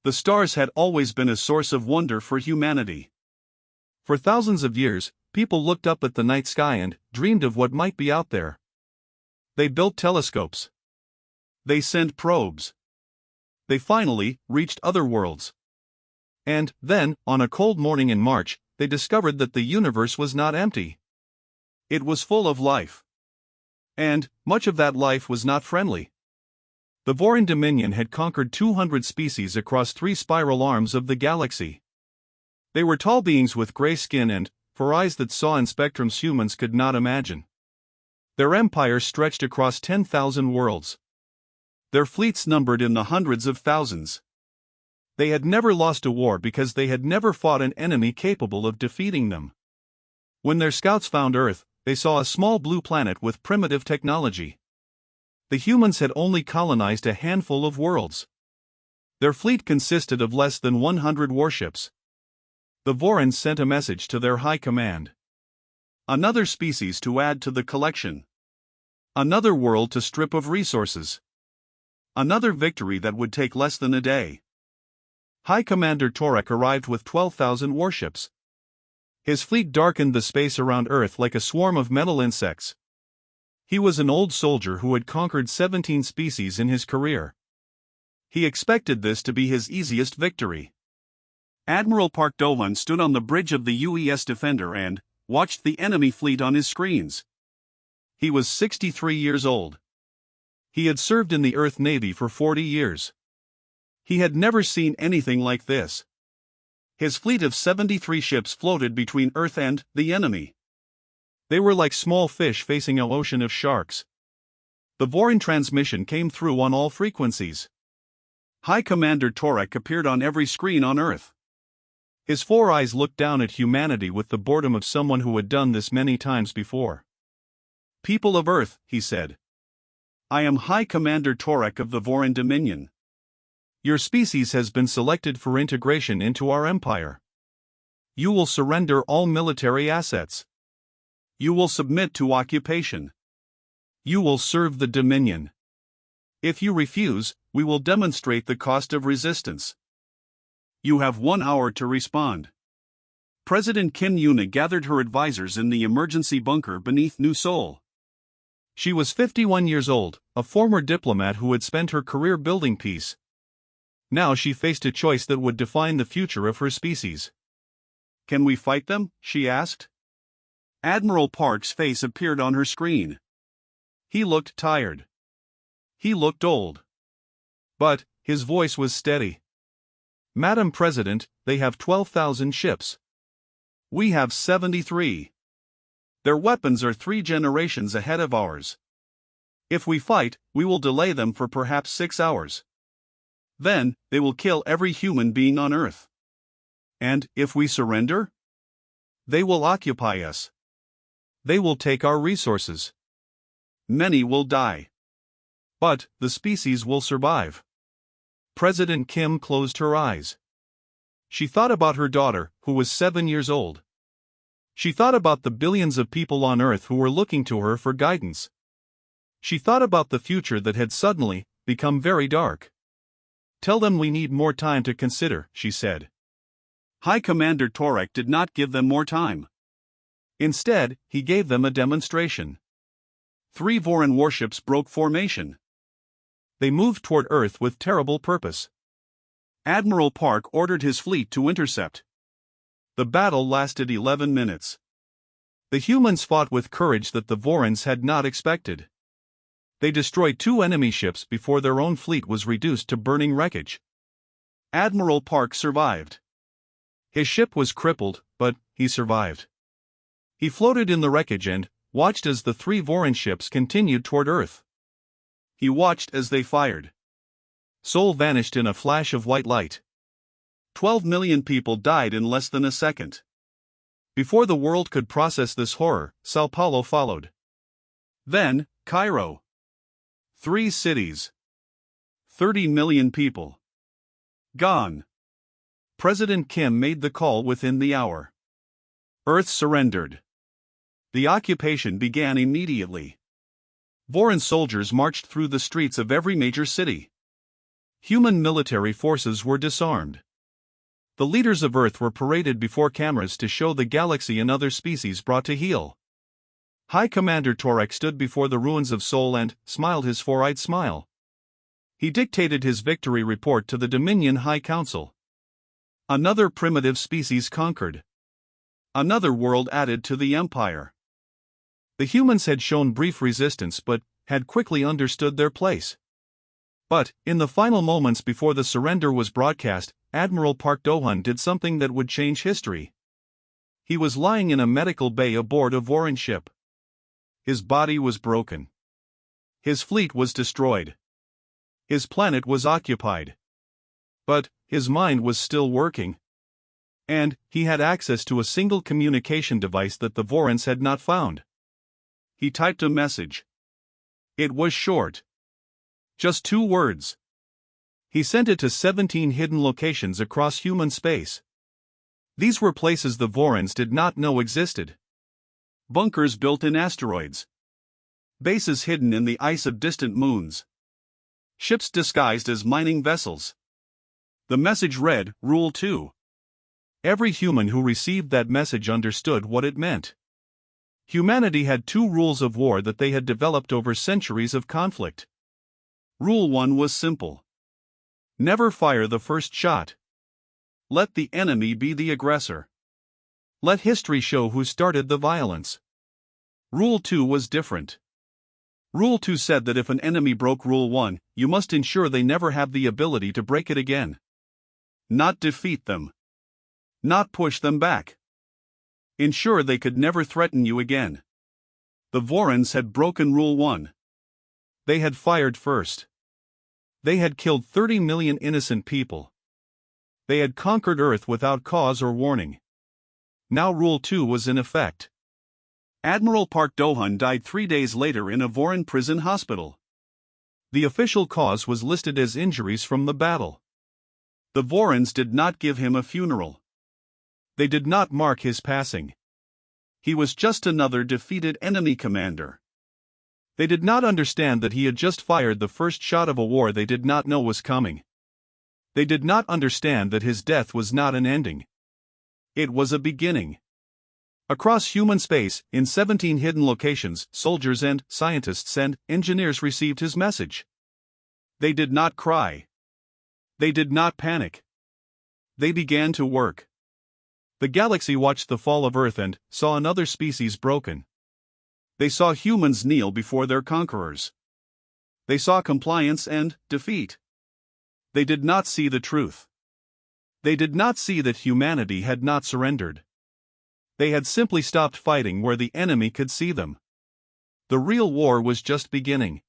the stars had always been a source of wonder for humanity. For thousands of years, people looked up at the night sky and dreamed of what might be out there. They built telescopes. They sent probes. They finally reached other worlds. And then, on a cold morning in March, they discovered that the universe was not empty. It was full of life. And much of that life was not friendly. The Vorin Dominion had conquered 200 species across 3 spiral arms of the galaxy. They were tall beings with gray skin and, for eyes that saw in spectrums humans could not imagine. Their empire stretched across 10,000 worlds. Their fleets numbered in the hundreds of thousands. They had never lost a war because they had never fought an enemy capable of defeating them. When their scouts found Earth, they saw a small blue planet with primitive technology. The humans had only colonized a handful of worlds. Their fleet consisted of less than 100 warships. The Vorins sent a message to their high command. Another species to add to the collection. Another world to strip of resources. Another victory that would take less than a day. High Commander Torek arrived with 12,000 warships. His fleet darkened the space around Earth like a swarm of metal insects. He was an old soldier who had conquered 17 species in his career. He expected this to be his easiest victory. Admiral Park Dovan stood on the bridge of the UES Defender and watched the enemy fleet on his screens. He was 63 years old. He had served in the Earth Navy for 40 years. He had never seen anything like this. His fleet of 73 ships floated between Earth and the enemy. They were like small fish facing an ocean of sharks. The Vorin transmission came through on all frequencies. High Commander Torek appeared on every screen on Earth. His 4 eyes looked down at humanity with the boredom of someone who had done this many times before. "People of Earth," he said. "I am High Commander Torek of the Vorin Dominion. Your species has been selected for integration into our empire. You will surrender all military assets. You will submit to occupation. You will serve the Dominion. If you refuse, we will demonstrate the cost of resistance. You have 1 hour to respond." President Kim Yuna gathered her advisors in the emergency bunker beneath New Seoul. She was 51 years old, a former diplomat who had spent her career building peace. Now she faced a choice that would define the future of her species. "Can we fight them?" she asked. Admiral Park's face appeared on her screen. He looked tired. He looked old. But his voice was steady. "Madam President, they have 12,000 ships. We have 73. Their weapons are 3 generations ahead of ours. If we fight, we will delay them for perhaps 6 hours. Then, they will kill every human being on Earth. And if we surrender? They will occupy us. They will take our resources. Many will die. But the species will survive." President Kim closed her eyes. She thought about her daughter, who was 7 years old. She thought about the billions of people on Earth who were looking to her for guidance. She thought about the future that had suddenly become very dark. "Tell them we need more time to consider," she said. High Commander Torek did not give them more time. Instead, he gave them a demonstration. 3 Vorin warships broke formation. They moved toward Earth with terrible purpose. Admiral Park ordered his fleet to intercept. The battle lasted 11 minutes. The humans fought with courage that the Vorins had not expected. They destroyed 2 enemy ships before their own fleet was reduced to burning wreckage. Admiral Park survived. His ship was crippled, but he survived. He floated in the wreckage and watched as the 3 Vorin ships continued toward Earth. He watched as they fired. Seoul vanished in a flash of white light. 12 million people died in less than a second. Before the world could process this horror, Sao Paulo followed. Then, Cairo. 3 cities. 30 million people. Gone. President Kim made the call within the hour. Earth surrendered. The occupation began immediately. Vorin soldiers marched through the streets of every major city. Human military forces were disarmed. The leaders of Earth were paraded before cameras to show the galaxy another species brought to heel. High Commander Torek stood before the ruins of Sol and smiled his four-eyed smile. He dictated his victory report to the Dominion High Council. Another primitive species conquered. Another world added to the empire. The humans had shown brief resistance but had quickly understood their place. But, in the final moments before the surrender was broadcast, Admiral Park Do-hun did something that would change history. He was lying in a medical bay aboard a Voran ship. His body was broken. His fleet was destroyed. His planet was occupied. But his mind was still working. And he had access to a single communication device that the Vorans had not found. He typed a message. It was short. Just 2 words. He sent it to 17 hidden locations across human space. These were places the Vorans did not know existed. Bunkers built in asteroids. Bases hidden in the ice of distant moons. Ships disguised as mining vessels. The message read, Rule 2. Every human who received that message understood what it meant. Humanity had 2 rules of war that they had developed over centuries of conflict. Rule 1 was simple. Never fire the first shot. Let the enemy be the aggressor. Let history show who started the violence. Rule 2 was different. Rule 2 said that if an enemy broke Rule 1, you must ensure they never have the ability to break it again. Not defeat them. Not push them back. Ensure they could never threaten you again. The Vorans had broken Rule 1. They had fired first. They had killed 30 million innocent people. They had conquered Earth without cause or warning. Now Rule 2 was in effect. Admiral Park Do-hun died 3 days later in a Voran prison hospital. The official cause was listed as injuries from the battle. The Vorans did not give him a funeral. They did not mark his passing. He was just another defeated enemy commander. They did not understand that he had just fired the first shot of a war they did not know was coming. They did not understand that his death was not an ending. It was a beginning. Across human space, in 17 hidden locations, soldiers and scientists and engineers received his message. They did not cry. They did not panic. They began to work. The galaxy watched the fall of Earth and saw another species broken. They saw humans kneel before their conquerors. They saw compliance and defeat. They did not see the truth. They did not see that humanity had not surrendered. They had simply stopped fighting where the enemy could see them. The real war was just beginning.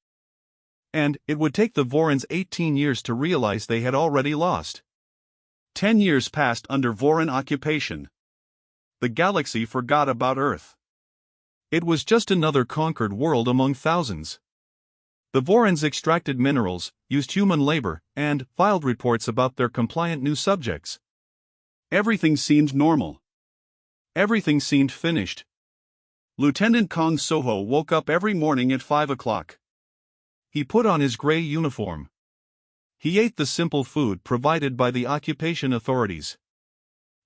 And it would take the Vorans 18 years to realize they had already lost. 10 years passed under Voran occupation. The galaxy forgot about Earth. It was just another conquered world among thousands. The Vorans extracted minerals, used human labor, and filed reports about their compliant new subjects. Everything seemed normal. Everything seemed finished. Lieutenant Kong Soho woke up every morning at 5 o'clock. He put on his gray uniform. He ate the simple food provided by the occupation authorities.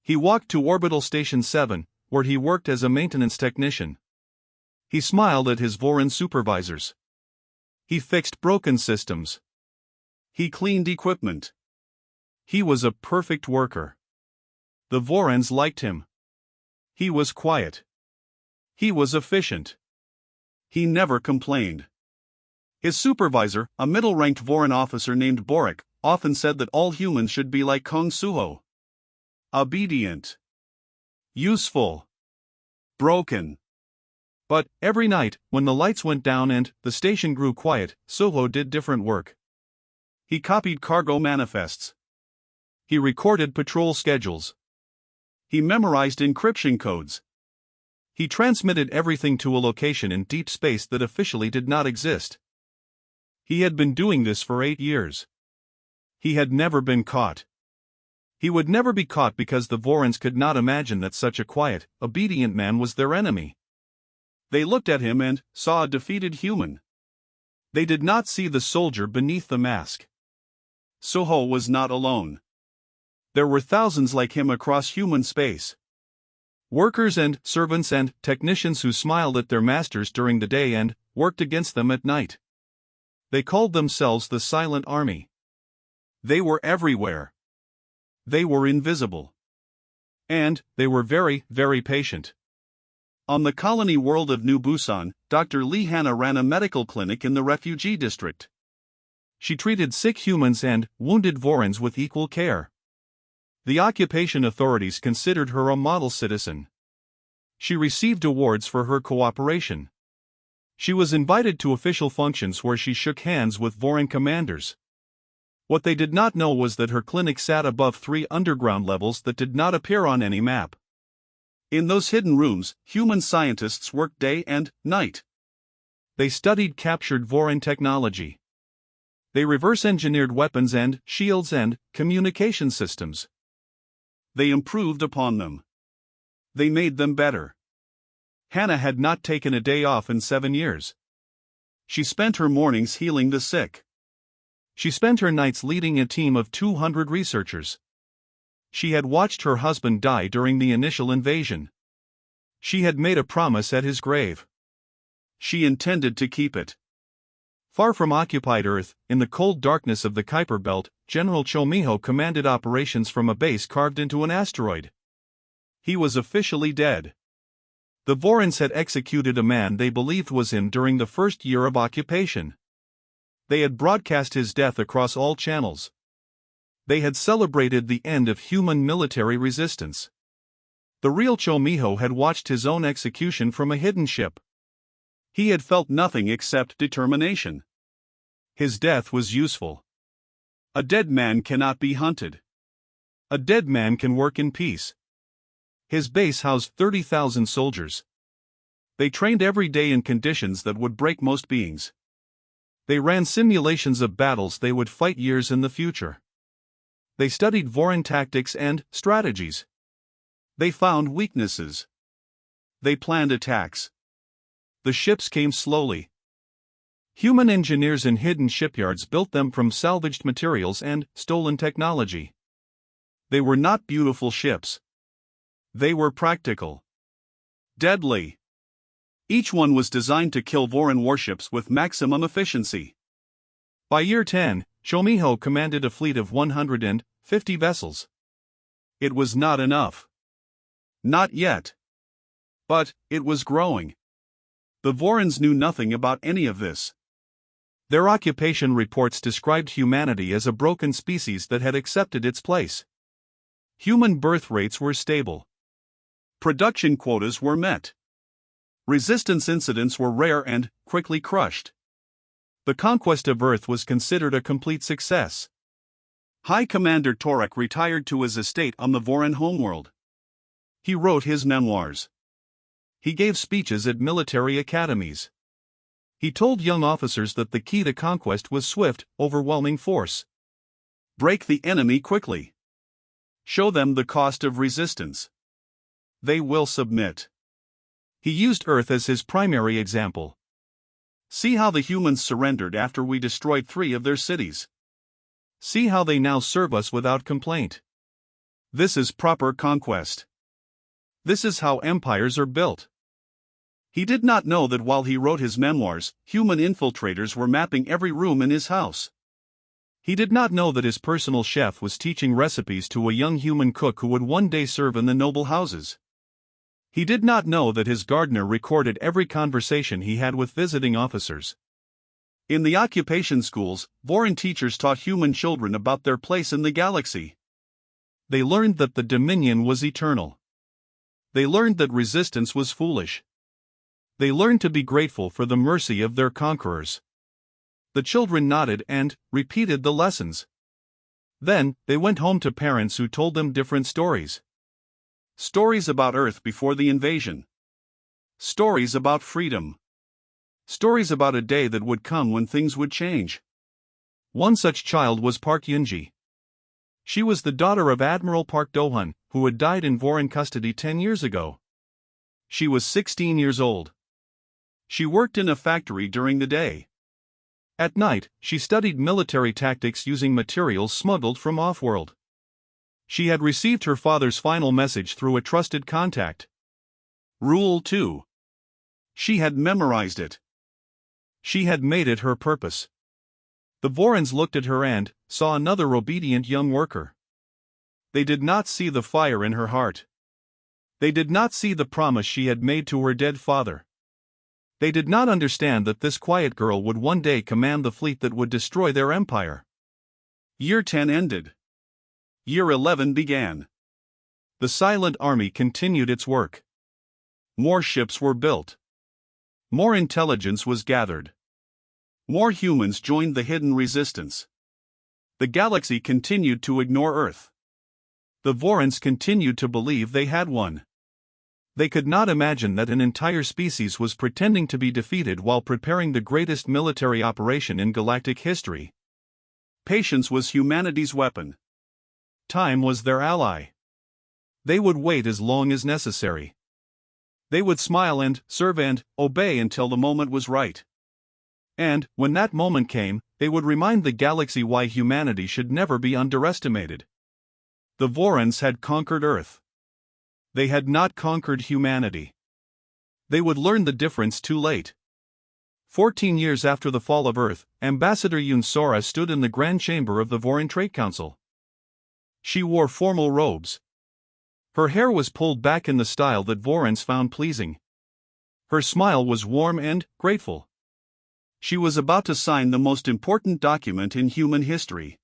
He walked to Orbital Station 7, where he worked as a maintenance technician. He smiled at his Voran supervisors. He fixed broken systems. He cleaned equipment. He was a perfect worker. The Vorans liked him. He was quiet. He was efficient. He never complained. His supervisor, a middle-ranked Voran officer named Boric, often said that all humans should be like Kong Suho. Obedient. Useful. Broken. But, every night, when the lights went down and the station grew quiet, Soho did different work. He copied cargo manifests. He recorded patrol schedules. He memorized encryption codes. He transmitted everything to a location in deep space that officially did not exist. He had been doing this for 8 years. He had never been caught. He would never be caught because the Vorans could not imagine that such a quiet, obedient man was their enemy. They looked at him and saw a defeated human. They did not see the soldier beneath the mask. Soho was not alone. There were thousands like him across human space. Workers and servants and technicians who smiled at their masters during the day and worked against them at night. They called themselves the Silent Army. They were everywhere. They were invisible. And they were very, very patient. On the colony world of New Busan, Dr. Lee Hanna ran a medical clinic in the refugee district. She treated sick humans and wounded Vorans with equal care. The occupation authorities considered her a model citizen. She received awards for her cooperation. She was invited to official functions where she shook hands with Voran commanders. What they did not know was that her clinic sat above 3 underground levels that did not appear on any map. In those hidden rooms, human scientists worked day and night. They studied captured Voran technology. They reverse-engineered weapons and shields and communication systems. They improved upon them. They made them better. Hannah had not taken a day off in 7 years. She spent her mornings healing the sick. She spent her nights leading a team of 200 researchers. She had watched her husband die during the initial invasion. She had made a promise at his grave. She intended to keep it. Far from occupied Earth, in the cold darkness of the Kuiper Belt, General Chomiho commanded operations from a base carved into an asteroid. He was officially dead. The Vorans had executed a man they believed was him during the first year of occupation. They had broadcast his death across all channels. They had celebrated the end of human military resistance. The real Chomiho had watched his own execution from a hidden ship. He had felt nothing except determination. His death was useful. A dead man cannot be hunted. A dead man can work in peace. His base housed 30,000 soldiers. They trained every day in conditions that would break most beings. They ran simulations of battles they would fight years in the future. They studied Voran tactics and strategies. They found weaknesses. They planned attacks. The ships came slowly. Human engineers in hidden shipyards built them from salvaged materials and stolen technology. They were not beautiful ships. They were practical. Deadly. Each one was designed to kill Voran warships with maximum efficiency. By year 10, Chomiho commanded a fleet of 150 vessels. It was not enough. Not yet. But it was growing. The Vorans knew nothing about any of this. Their occupation reports described humanity as a broken species that had accepted its place. Human birth rates were stable. Production quotas were met. Resistance incidents were rare and quickly crushed. The conquest of Earth was considered a complete success. High Commander Torek retired to his estate on the Voran homeworld. He wrote his memoirs. He gave speeches at military academies. He told young officers that the key to conquest was swift, overwhelming force. Break the enemy quickly. Show them the cost of resistance. They will submit. He used Earth as his primary example. See how the humans surrendered after we destroyed 3 of their cities. See how they now serve us without complaint. This is proper conquest. This is how empires are built. He did not know that while he wrote his memoirs, human infiltrators were mapping every room in his house. He did not know that his personal chef was teaching recipes to a young human cook who would one day serve in the noble houses. He did not know that his gardener recorded every conversation he had with visiting officers. In the occupation schools, Voran teachers taught human children about their place in the galaxy. They learned that the Dominion was eternal. They learned that resistance was foolish. They learned to be grateful for the mercy of their conquerors. The children nodded and repeated the lessons. Then, they went home to parents who told them different stories. Stories about Earth before the invasion. Stories about freedom. Stories about a day that would come when things would change. One such child was Park Yunji. She was the daughter of Admiral Park Do-hun, who had died in Voran custody 10 years ago. She was 16 years old. She worked in a factory during the day. At night, she studied military tactics using materials smuggled from off-world. She had received her father's final message through a trusted contact. Rule 2. She had memorized it. She had made it her purpose. The Vorans looked at her and saw another obedient young worker. They did not see the fire in her heart. They did not see the promise she had made to her dead father. They did not understand that this quiet girl would one day command the fleet that would destroy their empire. Year 10 ended. Year 11 began. The silent army continued its work. More ships were built. More intelligence was gathered. More humans joined the hidden resistance. The galaxy continued to ignore Earth. The Vorans continued to believe they had won. They could not imagine that an entire species was pretending to be defeated while preparing the greatest military operation in galactic history. Patience was humanity's weapon. Time was their ally. They would wait as long as necessary. They would smile and serve and obey until the moment was right. And, when that moment came, they would remind the galaxy why humanity should never be underestimated. The Vorans had conquered Earth. They had not conquered humanity. They would learn the difference too late. 14 years after the fall of Earth, Ambassador Yun Sora stood in the Grand Chamber of the Voran Trade Council. She wore formal robes. Her hair was pulled back in the style that Vorans found pleasing. Her smile was warm and grateful. She was about to sign the most important document in human history.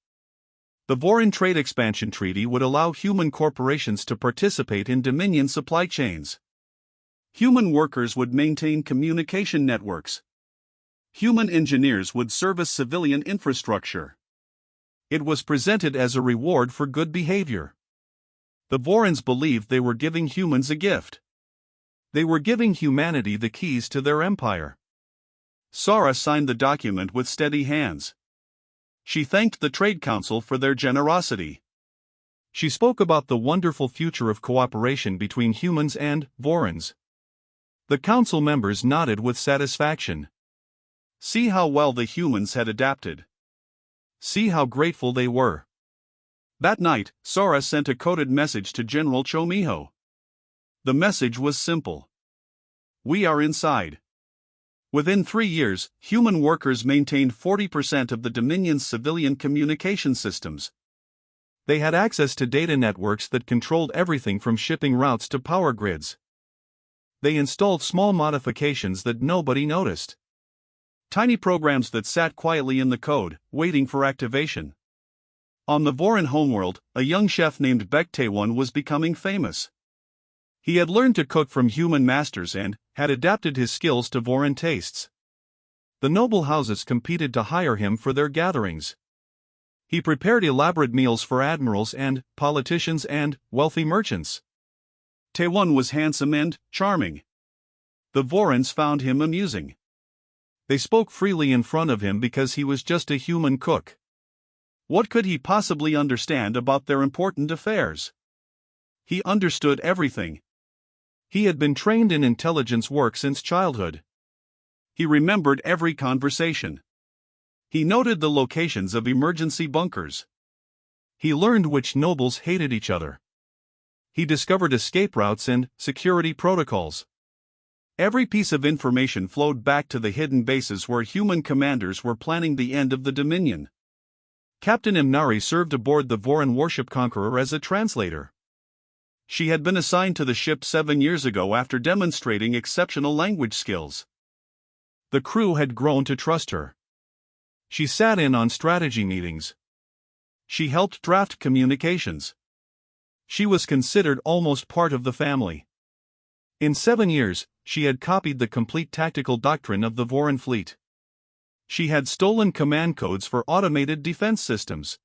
The Voran Trade Expansion Treaty would allow human corporations to participate in Dominion supply chains. Human workers would maintain communication networks. Human engineers would service civilian infrastructure. It was presented as a reward for good behavior. The Vorans believed they were giving humans a gift. They were giving humanity the keys to their empire. Sara signed the document with steady hands. She thanked the Trade Council for their generosity. She spoke about the wonderful future of cooperation between humans and Vorans. The council members nodded with satisfaction. See how well the humans had adapted. See how grateful they were. That night, Sara sent a coded message to General Chomiho. The message was simple. We are inside. Within 3 years, human workers maintained 40% of the Dominion's civilian communication systems. They had access to data networks that controlled everything from shipping routes to power grids. They installed small modifications that nobody noticed. Tiny programs that sat quietly in the code, waiting for activation. On the Voran homeworld, a young chef named Bektaewon was becoming famous. He had learned to cook from human masters and had adapted his skills to Voran tastes. The noble houses competed to hire him for their gatherings. He prepared elaborate meals for admirals and politicians and wealthy merchants. Taewon was handsome and charming. The Vorans found him amusing. They spoke freely in front of him because he was just a human cook. What could he possibly understand about their important affairs? He understood everything. He had been trained in intelligence work since childhood. He remembered every conversation. He noted the locations of emergency bunkers. He learned which nobles hated each other. He discovered escape routes and security protocols. Every piece of information flowed back to the hidden bases where human commanders were planning the end of the Dominion. Captain Imnari served aboard the Voran warship Conqueror as a translator. She had been assigned to the ship 7 years ago after demonstrating exceptional language skills. The crew had grown to trust her. She sat in on strategy meetings. She helped draft communications. She was considered almost part of the family. In 7 years, she had copied the complete tactical doctrine of the Voran fleet. She had stolen command codes for automated defense systems.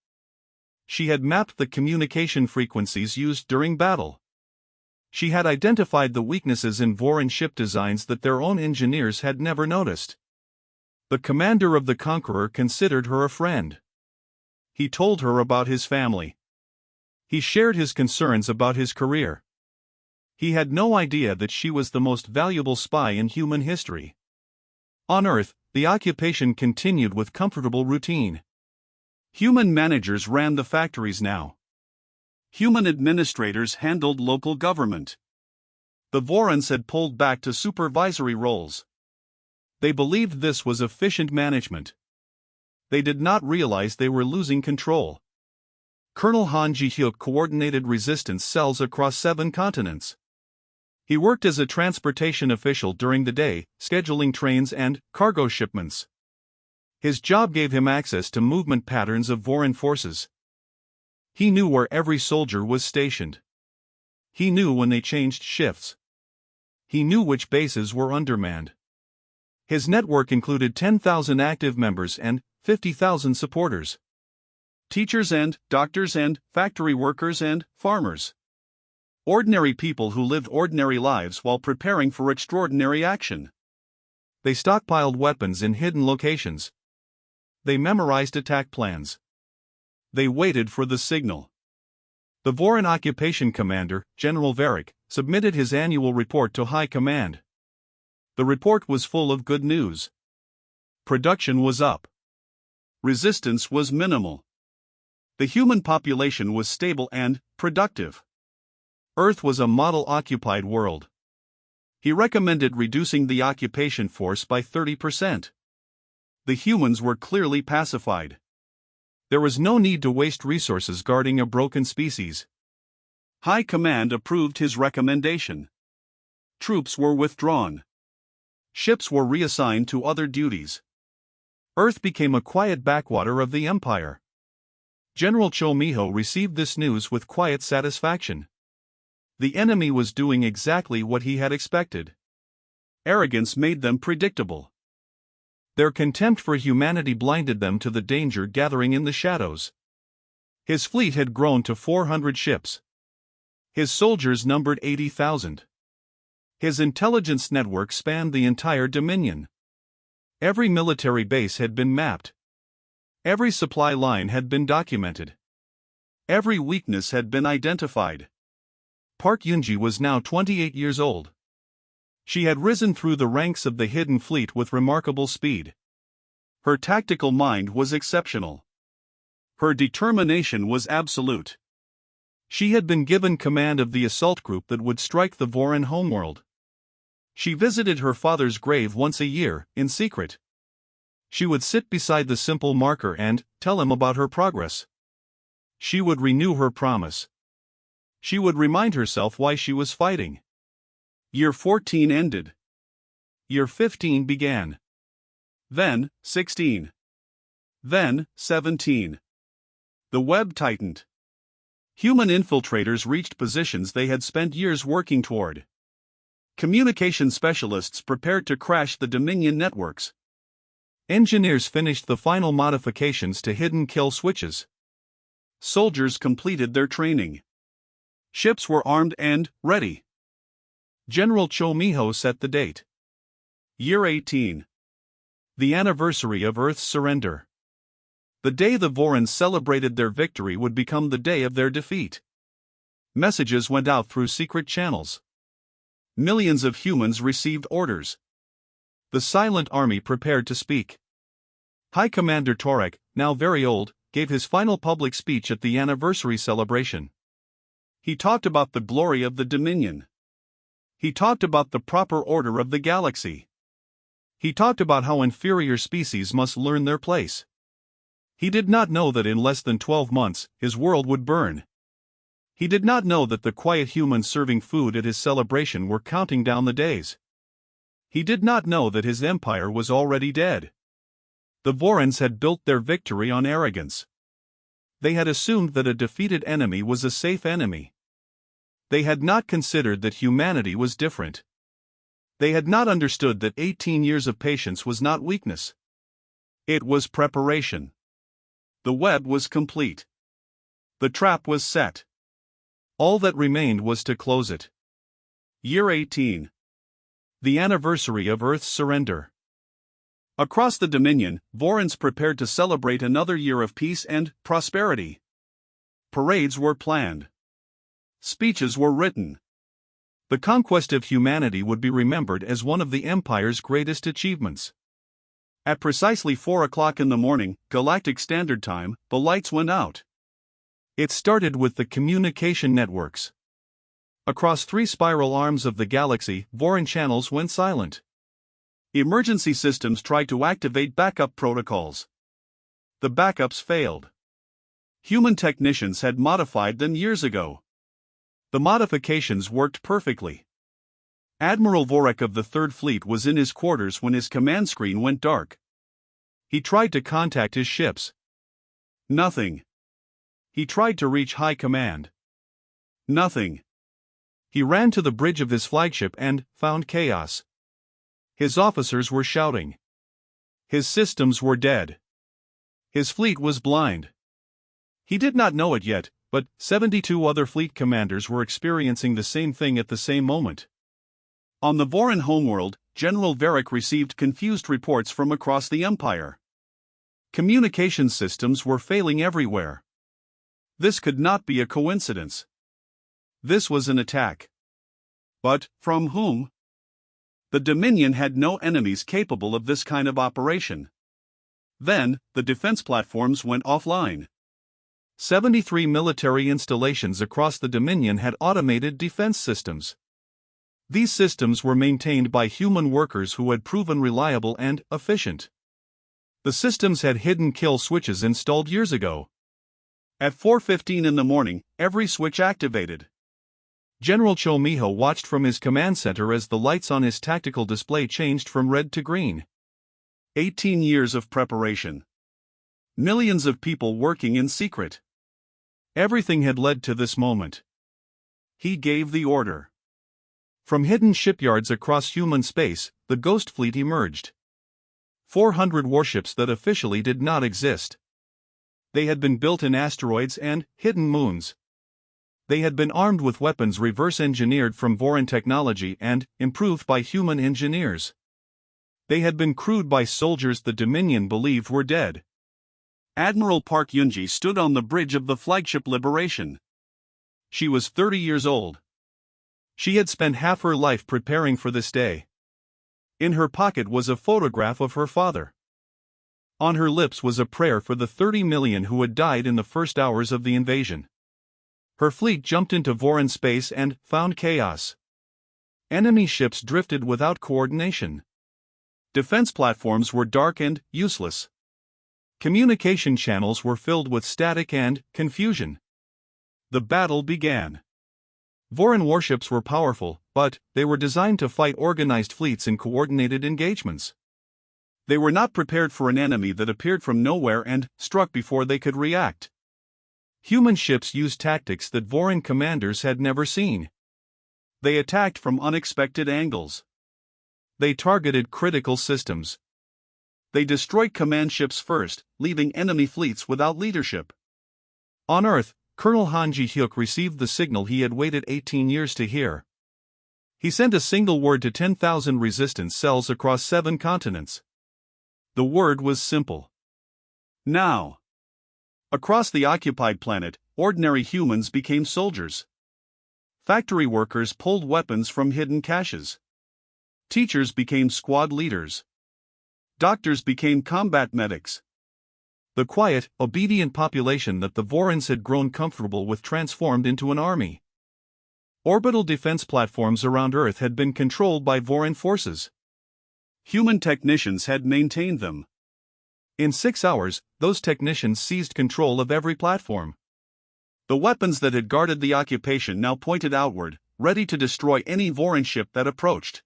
She had mapped the communication frequencies used during battle. She had identified the weaknesses in Voran ship designs that their own engineers had never noticed. The commander of the Conqueror considered her a friend. He told her about his family. He shared his concerns about his career. He had no idea that she was the most valuable spy in human history. On Earth, the occupation continued with comfortable routine. Human managers ran the factories now. Human administrators handled local government. The Vorans had pulled back to supervisory roles. They believed this was efficient management. They did not realize they were losing control. Colonel Han Ji-hyuk coordinated resistance cells across 7 continents. He worked as a transportation official during the day, scheduling trains and cargo shipments. His job gave him access to movement patterns of Voran forces. He knew where every soldier was stationed. He knew when they changed shifts. He knew which bases were undermanned. His network included 10,000 active members and 50,000 supporters. Teachers and doctors and factory workers and farmers. Ordinary people who lived ordinary lives while preparing for extraordinary action. They stockpiled weapons in hidden locations. They memorized attack plans. They waited for the signal. The Voran Occupation Commander, General Varric, submitted his annual report to High Command. The report was full of good news. Production was up. Resistance was minimal. The human population was stable and productive. Earth was a model-occupied world. He recommended reducing the occupation force by 30%. The humans were clearly pacified. There was no need to waste resources guarding a broken species. High Command approved his recommendation. Troops were withdrawn. Ships were reassigned to other duties. Earth became a quiet backwater of the Empire. General Cho Miho received this news with quiet satisfaction. The enemy was doing exactly what he had expected. Arrogance made them predictable. Their contempt for humanity blinded them to the danger gathering in the shadows. His fleet had grown to 400 ships. His soldiers numbered 80,000. His intelligence network spanned the entire Dominion. Every military base had been mapped. Every supply line had been documented. Every weakness had been identified. Park Yunji was now 28 years old. She had risen through the ranks of the hidden fleet with remarkable speed. Her tactical mind was exceptional. Her determination was absolute. She had been given command of the assault group that would strike the Voran homeworld. She visited her father's grave once a year, in secret. She would sit beside the simple marker and tell him about her progress. She would renew her promise. She would remind herself why she was fighting. Year 14 ended. Year 15 began. Then, 16. Then, 17. The web tightened. Human infiltrators reached positions they had spent years working toward. Communication specialists prepared to crash the Dominion networks. Engineers finished the final modifications to hidden kill switches. Soldiers completed their training. Ships were armed and ready. General Cho Miho set the date. Year 18. The anniversary of Earth's surrender. The day the Vorans celebrated their victory would become the day of their defeat. Messages went out through secret channels. Millions of humans received orders. The silent army prepared to speak. High Commander Torek, now very old, gave his final public speech at the anniversary celebration. He talked about the glory of the Dominion. He talked about the proper order of the galaxy. He talked about how inferior species must learn their place. He did not know that in less than 12 months, his world would burn. He did not know that the quiet humans serving food at his celebration were counting down the days. He did not know that his empire was already dead. The Vorans had built their victory on arrogance. They had assumed that a defeated enemy was a safe enemy. They had not considered that humanity was different. They had not understood that 18 years of patience was not weakness. It was preparation. The web was complete. The trap was set. All that remained was to close it. Year 18. The anniversary of Earth's surrender. Across the Dominion, Vorans prepared to celebrate another year of peace and prosperity. Parades were planned. Speeches were written. The conquest of humanity would be remembered as one of the Empire's greatest achievements. At precisely 4 o'clock in the morning, Galactic Standard Time, the lights went out. It started with the communication networks. Across 3 spiral arms of the galaxy, Voran channels went silent. Emergency systems tried to activate backup protocols. The backups failed. Human technicians had modified them years ago. The modifications worked perfectly. Admiral Vorek of the Third Fleet was in his quarters when his command screen went dark. He tried to contact his ships. Nothing. He tried to reach High Command. Nothing. He ran to the bridge of his flagship and found chaos. His officers were shouting. His systems were dead. His fleet was blind. He did not know it yet, but 72 other fleet commanders were experiencing the same thing at the same moment. On the Voran homeworld, General Varric received confused reports from across the Empire. Communication systems were failing everywhere. This could not be a coincidence. This was an attack. But, from whom? The Dominion had no enemies capable of this kind of operation. Then, the defense platforms went offline. 73 military installations across the Dominion had automated defense systems. These systems were maintained by human workers who had proven reliable and efficient. The systems had hidden kill switches installed years ago. At 4:15 in the morning, every switch activated. General Chomiho watched from his command center as the lights on his tactical display changed from red to green. 18 years of preparation. Millions of people working in secret. Everything had led to this moment. He gave the order. From hidden shipyards across human space, the Ghost Fleet emerged. 400 warships that officially did not exist. They had been built in asteroids and hidden moons. They had been armed with weapons reverse-engineered from Voran technology and improved by human engineers. They had been crewed by soldiers the Dominion believed were dead. Admiral Park Yunji stood on the bridge of the flagship Liberation. She was 30 years old. She had spent half her life preparing for this day. In her pocket was a photograph of her father. On her lips was a prayer for the 30 million who had died in the first hours of the invasion. Her fleet jumped into Voran space and found chaos. Enemy ships drifted without coordination. Defense platforms were dark and useless. Communication channels were filled with static and confusion. The battle began. Voran warships were powerful, but they were designed to fight organized fleets in coordinated engagements. They were not prepared for an enemy that appeared from nowhere and struck before they could react. Human ships used tactics that Voran commanders had never seen. They attacked from unexpected angles. They targeted critical systems. They destroyed command ships first, leaving enemy fleets without leadership. On Earth, Colonel Han Ji-hyuk received the signal he had waited 18 years to hear. He sent a single word to 10,000 resistance cells across 7 continents. The word was simple. Now. Across the occupied planet, ordinary humans became soldiers. Factory workers pulled weapons from hidden caches. Teachers became squad leaders. Doctors became combat medics. The quiet, obedient population that the Vorans had grown comfortable with transformed into an army. Orbital defense platforms around Earth had been controlled by Voran forces. Human technicians had maintained them. In 6 hours, those technicians seized control of every platform. The weapons that had guarded the occupation now pointed outward, ready to destroy any Voran ship that approached.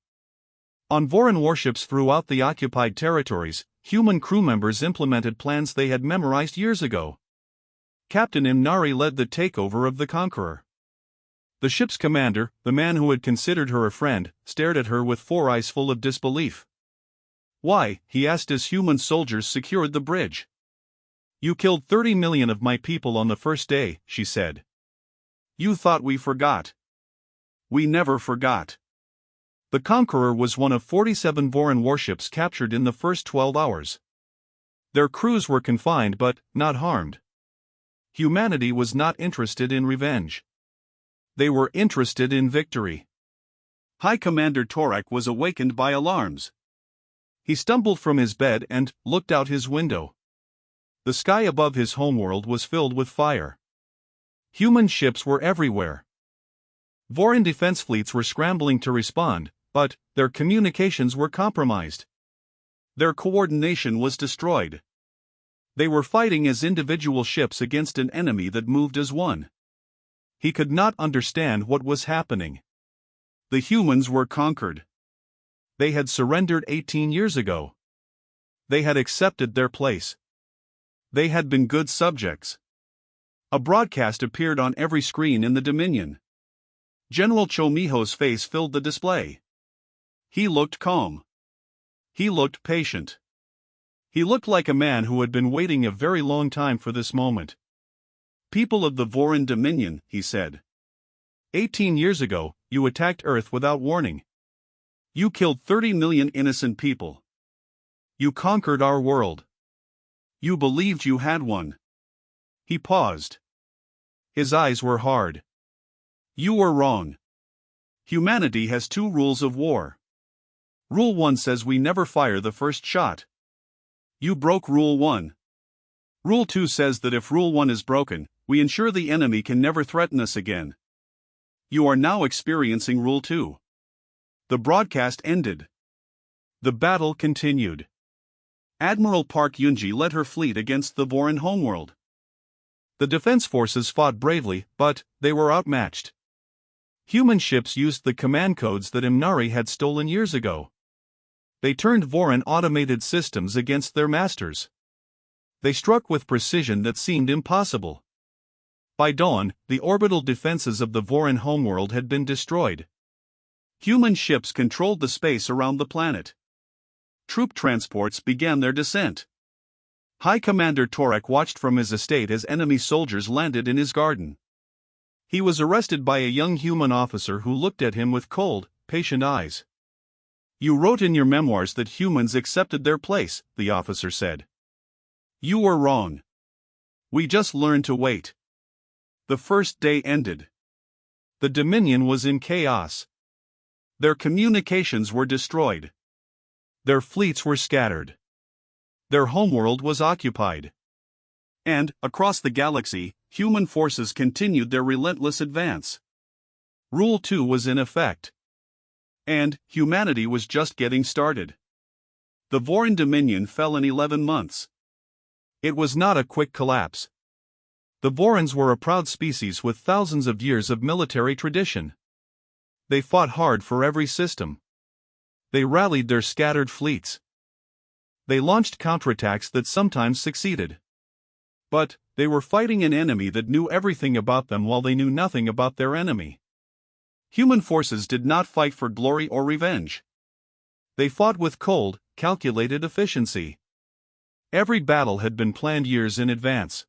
On Voran warships throughout the occupied territories, human crew members implemented plans they had memorized years ago. Captain Imnari led the takeover of the Conqueror. The ship's commander, the man who had considered her a friend, stared at her with 4 eyes full of disbelief. Why, he asked as human soldiers secured the bridge. You killed 30 million of my people on the first day, she said. You thought we forgot. We never forgot. The Conqueror was one of 47 Voran warships captured in the first 12 hours. Their crews were confined but not harmed. Humanity was not interested in revenge. They were interested in victory. High Commander Torak was awakened by alarms. He stumbled from his bed and looked out his window. The sky above his homeworld was filled with fire. Human ships were everywhere. Voran defense fleets were scrambling to respond, but their communications were compromised. Their coordination was destroyed. They were fighting as individual ships against an enemy that moved as one. He could not understand what was happening. The humans were conquered. They had surrendered 18 years ago. They had accepted their place. They had been good subjects. A broadcast appeared on every screen in the Dominion. General Chomiho's face filled the display. He looked calm. He looked patient. He looked like a man who had been waiting a very long time for this moment. "People of the Voran Dominion," he said. 18 years ago, you attacked Earth without warning. You killed 30 million innocent people. You conquered our world. You believed you had one. He paused. His eyes were hard. You were wrong. Humanity has 2 rules of war. Rule 1 says we never fire the first shot. You broke Rule 1. Rule 2 says that if Rule 1 is broken, we ensure the enemy can never threaten us again. You are now experiencing Rule 2. The broadcast ended. The battle continued. Admiral Park Yunji led her fleet against the Voran homeworld. The defense forces fought bravely, but they were outmatched. Human ships used the command codes that Imnari had stolen years ago. They turned Voran automated systems against their masters. They struck with precision that seemed impossible. By dawn, the orbital defenses of the Voran homeworld had been destroyed. Human ships controlled the space around the planet. Troop transports began their descent. High Commander Torek watched from his estate as enemy soldiers landed in his garden. He was arrested by a young human officer who looked at him with cold, patient eyes. "You wrote in your memoirs that humans accepted their place," the officer said. "You were wrong. We just learned to wait." The first day ended. The Dominion was in chaos. Their communications were destroyed. Their fleets were scattered. Their homeworld was occupied. And, across the galaxy, human forces continued their relentless advance. Rule 2 was in effect. And humanity was just getting started. The Voran Dominion fell in 11 months. It was not a quick collapse. The Vorans were a proud species with thousands of years of military tradition. They fought hard for every system. They rallied their scattered fleets. They launched counterattacks that sometimes succeeded. But they were fighting an enemy that knew everything about them while they knew nothing about their enemy. Human forces did not fight for glory or revenge. They fought with cold, calculated efficiency. Every battle had been planned years in advance.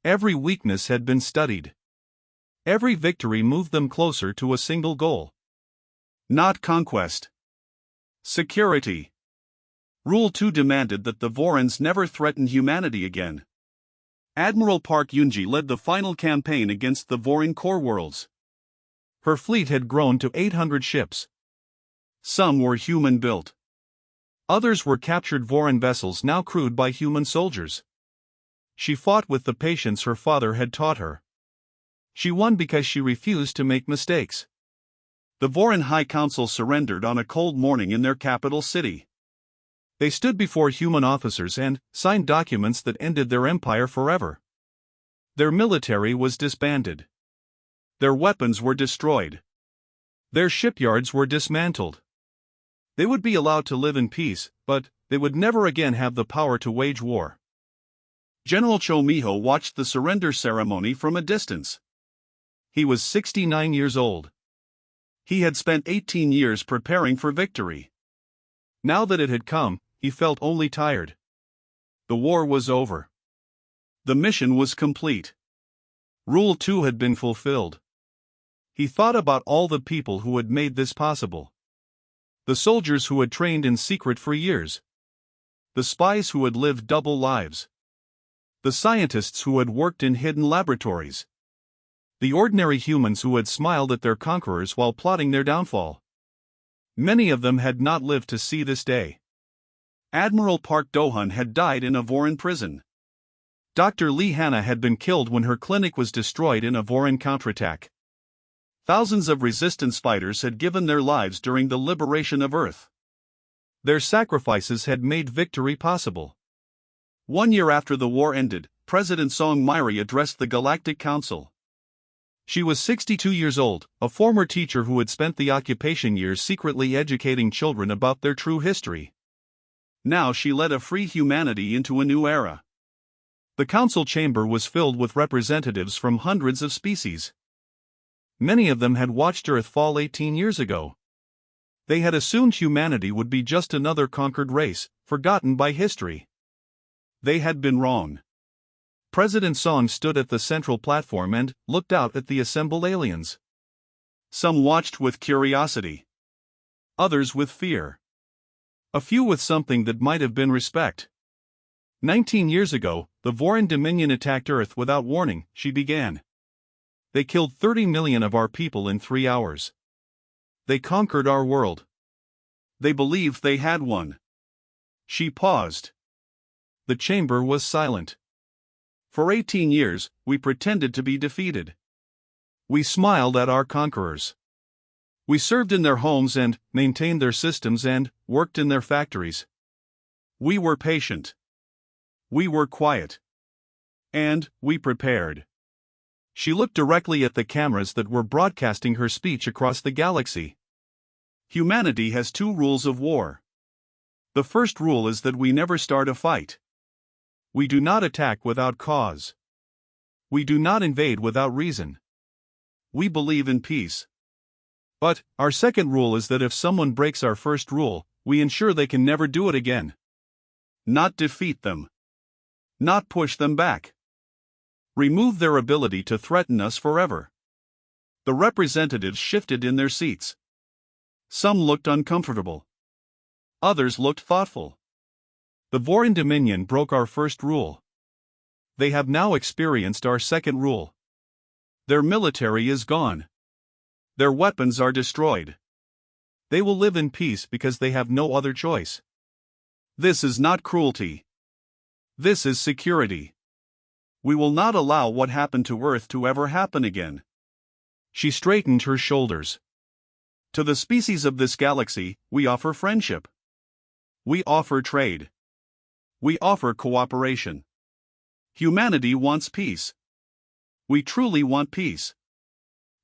Every weakness had been studied. Every victory moved them closer to a single goal. Not conquest. Security. Rule 2 demanded that the Vorans never threaten humanity again. Admiral Park Yunji led the final campaign against the Voran core worlds. Her fleet had grown to 800 ships. Some were human-built. Others were captured Voran vessels now crewed by human soldiers. She fought with the patience her father had taught her. She won because she refused to make mistakes. The Voran High Council surrendered on a cold morning in their capital city. They stood before human officers and signed documents that ended their empire forever. Their military was disbanded. Their weapons were destroyed. Their shipyards were dismantled. They would be allowed to live in peace, but they would never again have the power to wage war. General Chomiho watched the surrender ceremony from a distance. He was 69 years old. He had spent 18 years preparing for victory. Now that it had come, he felt only tired. The war was over. The mission was complete. Rule 2 had been fulfilled. He thought about all the people who had made this possible. The soldiers who had trained in secret for years. The spies who had lived double lives. The scientists who had worked in hidden laboratories. The ordinary humans who had smiled at their conquerors while plotting their downfall. Many of them had not lived to see this day. Admiral Park Do-hun had died in a Voran prison. Dr. Lee Hanna had been killed when her clinic was destroyed in a Voran counterattack. Thousands of resistance fighters had given their lives during the liberation of Earth. Their sacrifices had made victory possible. 1 year after the war ended, President Song Myri addressed the Galactic Council. She was 62 years old, a former teacher who had spent the occupation years secretly educating children about their true history. Now she led a free humanity into a new era. The council chamber was filled with representatives from hundreds of species. Many of them had watched Earth fall 18 years ago. They had assumed humanity would be just another conquered race, forgotten by history. They had been wrong. President Song stood at the central platform and looked out at the assembled aliens. Some watched with curiosity. Others with fear. A few with something that might have been respect. 19 years ago, the Voran Dominion attacked Earth without warning, she began. They killed 30 million of our people in 3 hours. They conquered our world. They believed they had won. She paused. The chamber was silent. For 18 years, we pretended to be defeated. We smiled at our conquerors. We served in their homes and maintained their systems and worked in their factories. We were patient. We were quiet. And we prepared. She looked directly at the cameras that were broadcasting her speech across the galaxy. Humanity has 2 rules of war. The first rule is that we never start a fight. We do not attack without cause. We do not invade without reason. We believe in peace. But our second rule is that if someone breaks our first rule, we ensure they can never do it again. Not defeat them. Not push them back. Remove their ability to threaten us forever. The representatives shifted in their seats. Some looked uncomfortable. Others looked thoughtful. The Voran Dominion broke our first rule. They have now experienced our second rule. Their military is gone. Their weapons are destroyed. They will live in peace because they have no other choice. This is not cruelty. This is security. We will not allow what happened to Earth to ever happen again. She straightened her shoulders. To the species of this galaxy, we offer friendship. We offer trade. We offer cooperation. Humanity wants peace. We truly want peace.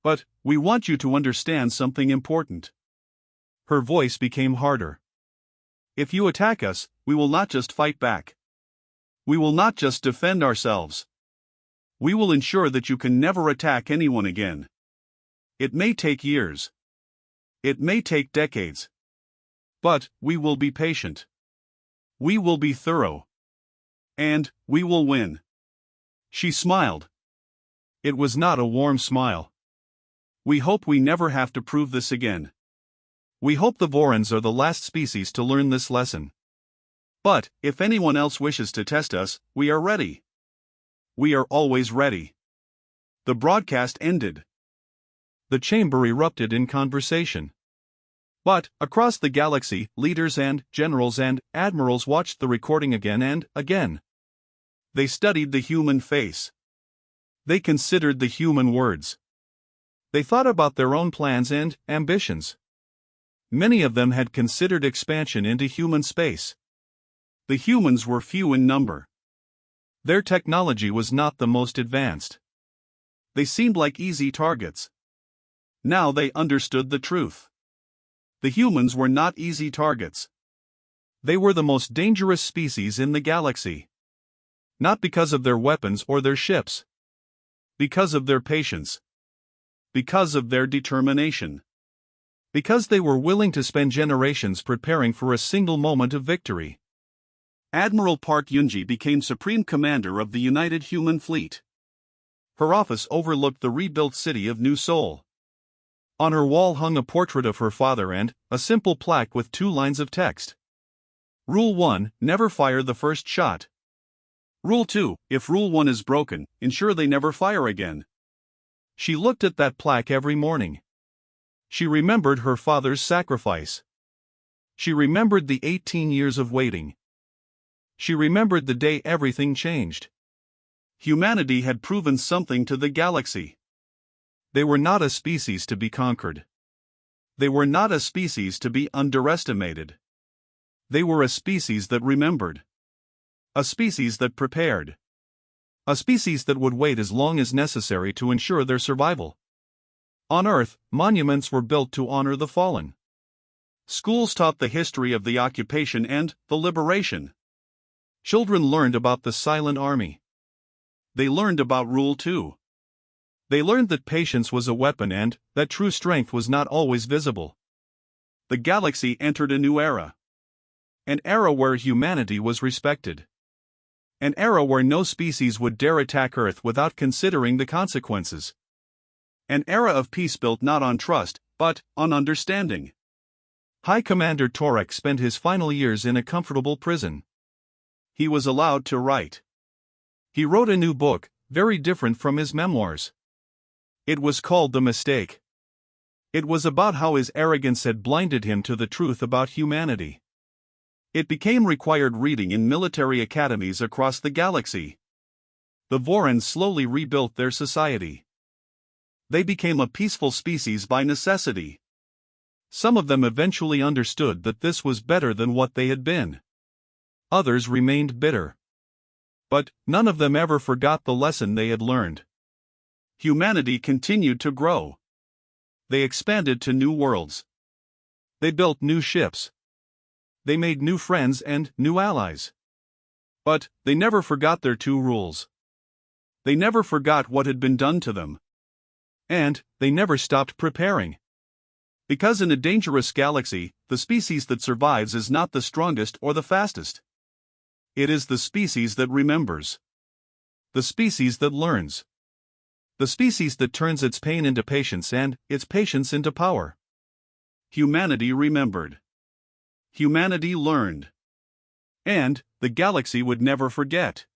But we want you to understand something important. Her voice became harder. If you attack us, we will not just fight back. We will not just defend ourselves. We will ensure that you can never attack anyone again. It may take years. It may take decades. But we will be patient. We will be thorough. And we will win. She smiled. It was not a warm smile. We hope we never have to prove this again. We hope the Vorans are the last species to learn this lesson. But if anyone else wishes to test us, we are ready. We are always ready. The broadcast ended. The chamber erupted in conversation. But, across the galaxy, leaders and generals and admirals watched the recording again and again. They studied the human face. They considered the human words. They thought about their own plans and ambitions. Many of them had considered expansion into human space. The humans were few in number. Their technology was not the most advanced. They seemed like easy targets. Now they understood the truth. The humans were not easy targets. They were the most dangerous species in the galaxy. Not because of their weapons or their ships. Because of their patience. Because of their determination. Because they were willing to spend generations preparing for a single moment of victory. Admiral Park Yunji became Supreme Commander of the United Human Fleet. Her office overlooked the rebuilt city of New Seoul. On her wall hung a portrait of her father and a simple plaque with 2 lines of text. Rule 1, never fire the first shot. Rule 2, if Rule 1 is broken, ensure they never fire again. She looked at that plaque every morning. She remembered her father's sacrifice. She remembered the 18 years of waiting. She remembered the day everything changed. Humanity had proven something to the galaxy. They were not a species to be conquered. They were not a species to be underestimated. They were a species that remembered. A species that prepared. A species that would wait as long as necessary to ensure their survival. On Earth, monuments were built to honor the fallen. Schools taught the history of the occupation and the liberation. Children learned about the silent army. They learned about rule too. They learned that patience was a weapon and that true strength was not always visible. The galaxy entered a new era. An era where humanity was respected. An era where no species would dare attack Earth without considering the consequences. An era of peace built not on trust, but on understanding. High Commander Torek spent his final years in a comfortable prison. He was allowed to write. He wrote a new book, very different from his memoirs. It was called The Mistake. It was about how his arrogance had blinded him to the truth about humanity. It became required reading in military academies across the galaxy. The Vorans slowly rebuilt their society. They became a peaceful species by necessity. Some of them eventually understood that this was better than what they had been. Others remained bitter. But none of them ever forgot the lesson they had learned. Humanity continued to grow. They expanded to new worlds. They built new ships. They made new friends and new allies. But they never forgot their two rules. They never forgot what had been done to them. And they never stopped preparing. Because in a dangerous galaxy, the species that survives is not the strongest or the fastest. It is the species that remembers. The species that learns. The species that turns its pain into patience and its patience into power. Humanity remembered. Humanity learned. And the galaxy would never forget.